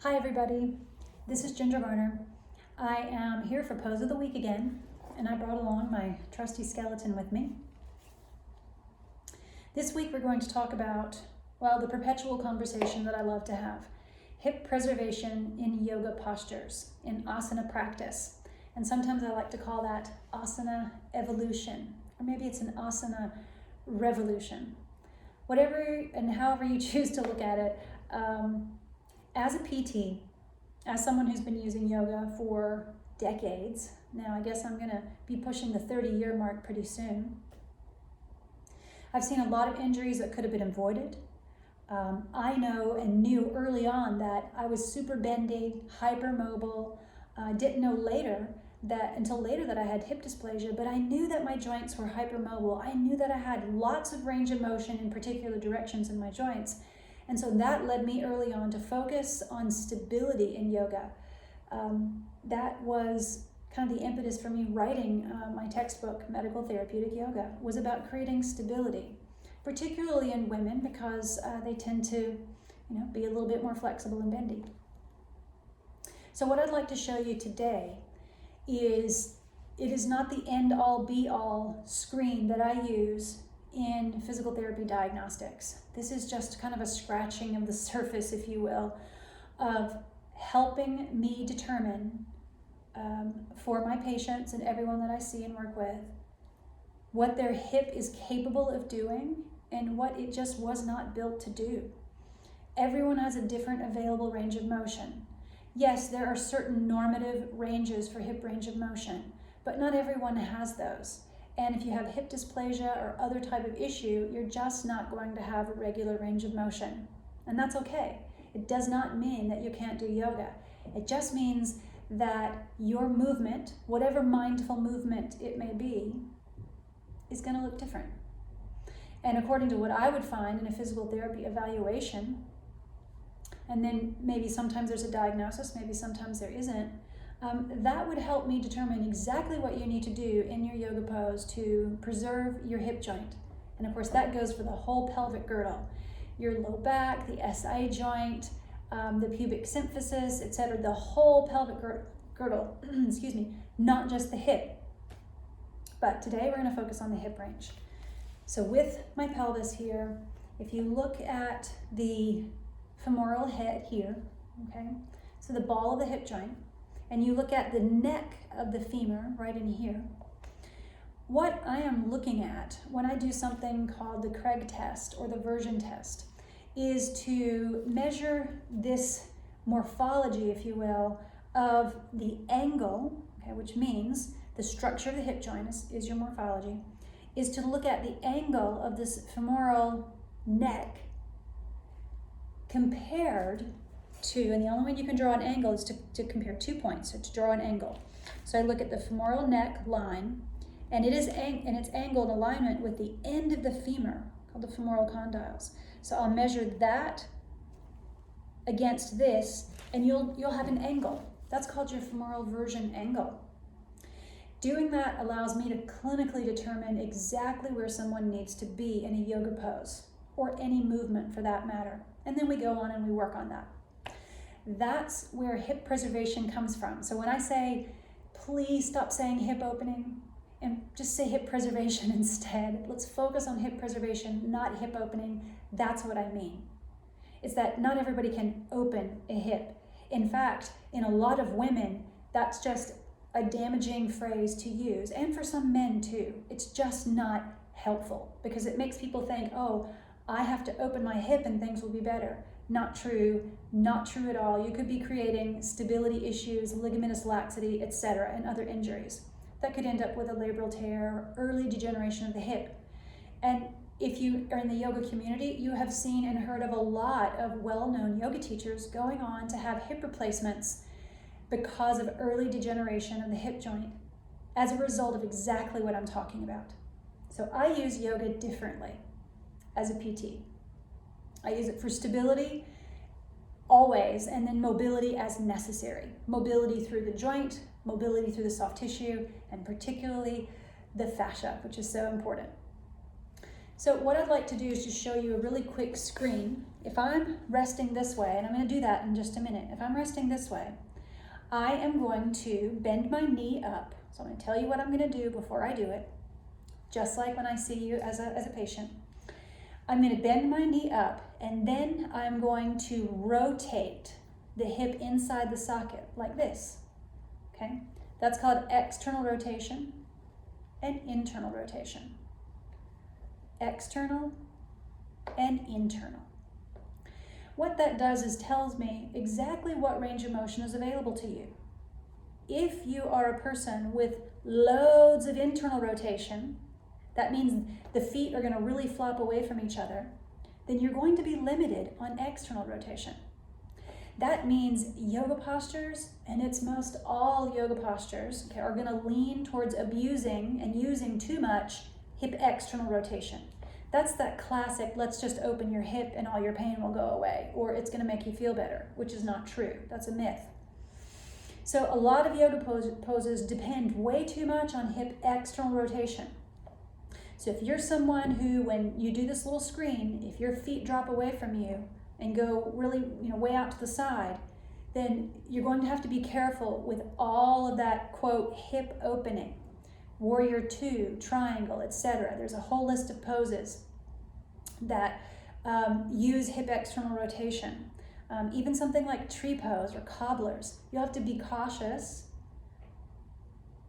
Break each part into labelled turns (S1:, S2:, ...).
S1: Hi everybody, this is Garner. I am here for Pose of the Week again, and I brought along my trusty skeleton with me. This week we're going to talk about, well, the perpetual conversation that I love to have, hip preservation in yoga postures, in asana practice. And sometimes I like to call that asana evolution, or maybe it's an asana revolution. Whatever and however you choose to look at it, as a PT, as someone who's been using yoga for decades, now I guess I'm gonna be pushing the 30-year mark pretty soon, I've seen a lot of injuries that could have been avoided. I know and knew early on that I was super bendy, hypermobile. Didn't know until later that I had hip dysplasia, but I knew that my joints were hypermobile. I knew that I had lots of range of motion in particular directions in my joints. And so that led me early on to focus on stability in yoga. That was kind of the impetus for me writing my textbook, Medical Therapeutic Yoga, was about creating stability, particularly in women because they tend to, be a little bit more flexible and bendy. So what I'd like to show you today is it is not the end-all be-all screen that I use in physical therapy diagnostics. This is just kind of a scratching of the surface, if you will, of helping me determine for my patients and everyone that I see and work with what their hip is capable of doing and what it just was not built to do. Everyone has a different available range of motion. Yes, there are certain normative ranges for hip range of motion, but not everyone has those. And if you have hip dysplasia or other type of issue, you're just not going to have a regular range of motion. And that's okay. It does not mean that you can't do yoga. It just means that your movement, whatever mindful movement it may be, is going to look different. And according to what I would find in a physical therapy evaluation, and then maybe sometimes there's a diagnosis, maybe sometimes there isn't, that would help me determine exactly what you need to do in your yoga pose to preserve your hip joint. And of course that goes for the whole pelvic girdle, your low back, the SI joint, the pubic symphysis, etc., the whole pelvic girdle, excuse me, not just the hip. But today we're going to focus on the hip range. So with my pelvis here, if you look at the femoral head here, okay, so the ball of the hip joint, and you look at the neck of the femur right in here, what I am looking at when I do something called the Craig test or the version test is to measure this morphology, if you will, of the angle, okay, which means the structure of the hip joint is your morphology, is to look at the angle of this femoral neck compared to, and the only way you can draw an angle is to compare 2 points, so to draw an angle. So I look at the femoral neck line, and it's angled in alignment with the end of the femur, called the femoral condyles. So I'll measure that against this, and you'll have an angle. That's called your femoral version angle. Doing that allows me to clinically determine exactly where someone needs to be in a yoga pose, or any movement for that matter. And then we go on and we work on that. That's where hip preservation comes from. So when I say, please stop saying hip opening and just say hip preservation instead. Let's focus on hip preservation, not hip opening. That's what I mean. It's that not everybody can open a hip. In fact, in a lot of women, that's just a damaging phrase to use, and for some men too. It's just not helpful because it makes people think, oh, I have to open my hip and things will be better. Not true, not true at all. You could be creating stability issues, ligamentous laxity, etc., and other injuries that could end up with a labral tear or early degeneration of the hip. And if you are in the yoga community, you have seen and heard of a lot of well-known yoga teachers going on to have hip replacements because of early degeneration of the hip joint as a result of exactly what I'm talking about. So I use yoga differently as a PT. I use it for stability always, and then mobility as necessary. Mobility through the joint, mobility through the soft tissue, and particularly the fascia, which is so important. So what I'd like to do is just show you a really quick screen. If I'm resting this way, and I'm going to do that in just a minute. If I'm resting this way, I am going to bend my knee up. So I'm going to tell you what I'm going to do before I do it, just like when I see you as a patient. I'm going to bend my knee up, and then I'm going to rotate the hip inside the socket like this, okay? That's called external rotation and internal rotation. External and internal. What that does is tells me exactly what range of motion is available to you. If you are a person with loads of internal rotation, that means the feet are going to really flop away from each other, then you're going to be limited on external rotation. That means yoga postures, and it's most all yoga postures, okay, are going to lean towards abusing and using too much hip external rotation. That's that classic, let's just open your hip and all your pain will go away, or it's going to make you feel better, which is not true. That's a myth. So a lot of yoga poses depend way too much on hip external rotation. So if you're someone who, when you do this little screen, if your feet drop away from you and go really, way out to the side, then you're going to have to be careful with all of that, quote, hip opening. Warrior two, triangle, etc. There's a whole list of poses that use hip external rotation. Even something like tree pose or cobblers. You have to be cautious,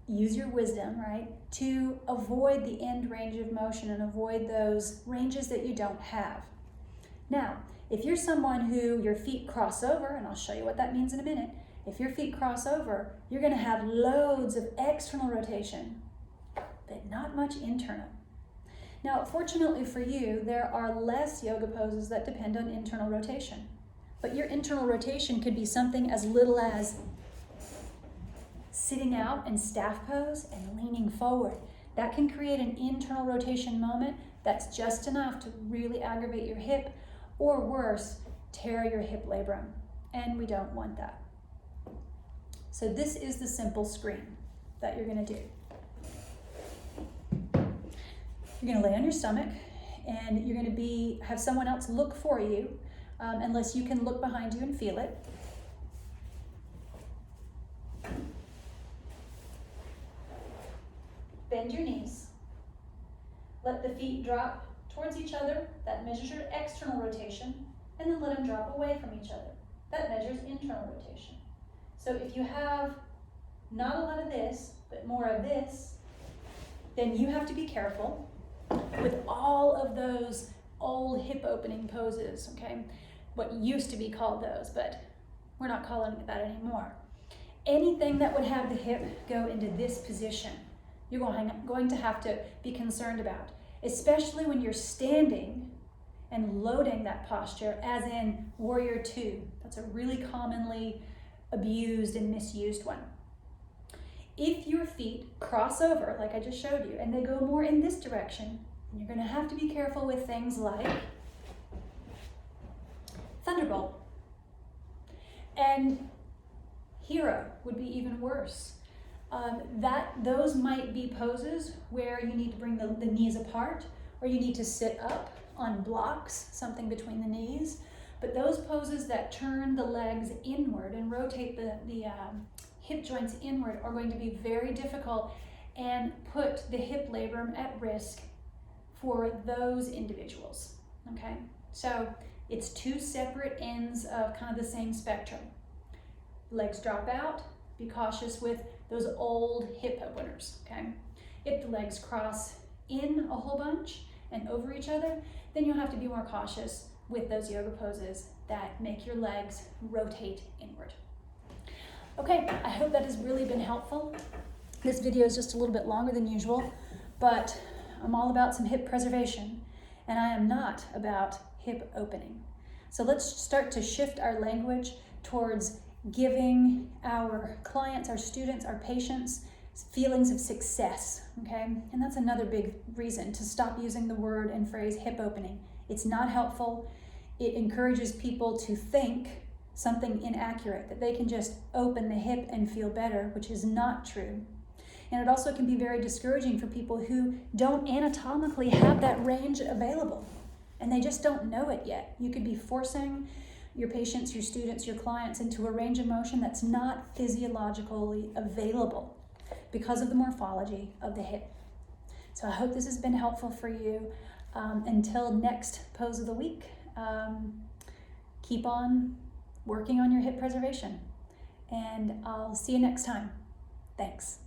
S1: use your wisdom, right, to avoid the end range of motion and avoid those ranges that you don't have. Now, if you're someone who your feet cross over, and I'll show you what that means in a minute, if your feet cross over, you're going to have loads of external rotation, but not much internal. Now, fortunately for you, there are less yoga poses that depend on internal rotation. But your internal rotation could be something as little as sitting out in staff pose and leaning forward. That can create an internal rotation moment that's just enough to really aggravate your hip, or worse, tear your hip labrum. And we don't want that. So this is the simple screen that you're going to do. You're going to lay on your stomach, and you're going to have someone else look for you, unless you can look behind you and feel it. Bend your knees. Let the feet drop towards each other. That measures your external rotation, and then let them drop away from each other. That measures internal rotation. So if you have not a lot of this, but more of this, then you have to be careful with all of those old hip opening poses, okay? What used to be called those, but we're not calling it that anymore. Anything that would have the hip go into this position, you're going to have to be concerned about, especially when you're standing and loading that posture, as in warrior two. That's a really commonly abused and misused one. If your feet cross over, like I just showed you, and they go more in this direction, you're going to have to be careful with things like Thunderbolt. And Hero would be even worse. Those might be poses where you need to bring the knees apart, or you need to sit up on blocks, something between the knees. But those poses that turn the legs inward and rotate the hip joints inward are going to be very difficult and put the hip labrum at risk for those individuals, okay? So it's two separate ends of kind of the same spectrum. Legs drop out, be cautious with those old hip openers, okay? If the legs cross in a whole bunch and over each other, then you'll have to be more cautious with those yoga poses that make your legs rotate inward. Okay, I hope that has really been helpful. This video is just a little bit longer than usual, but I'm all about some hip preservation, and I am not about hip opening. So let's start to shift our language towards giving our clients, our students, our patients feelings of success, okay? And that's another big reason to stop using the word and phrase hip opening. It's not helpful. It encourages people to think something inaccurate, that they can just open the hip and feel better, which is not true. And it also can be very discouraging for people who don't anatomically have that range available, and they just don't know it yet. You could be forcing your patients, your students, your clients into a range of motion that's not physiologically available because of the morphology of the hip. So I hope this has been helpful for you. Until next pose of the week, keep on working on your hip preservation, and I'll see you next time. Thanks.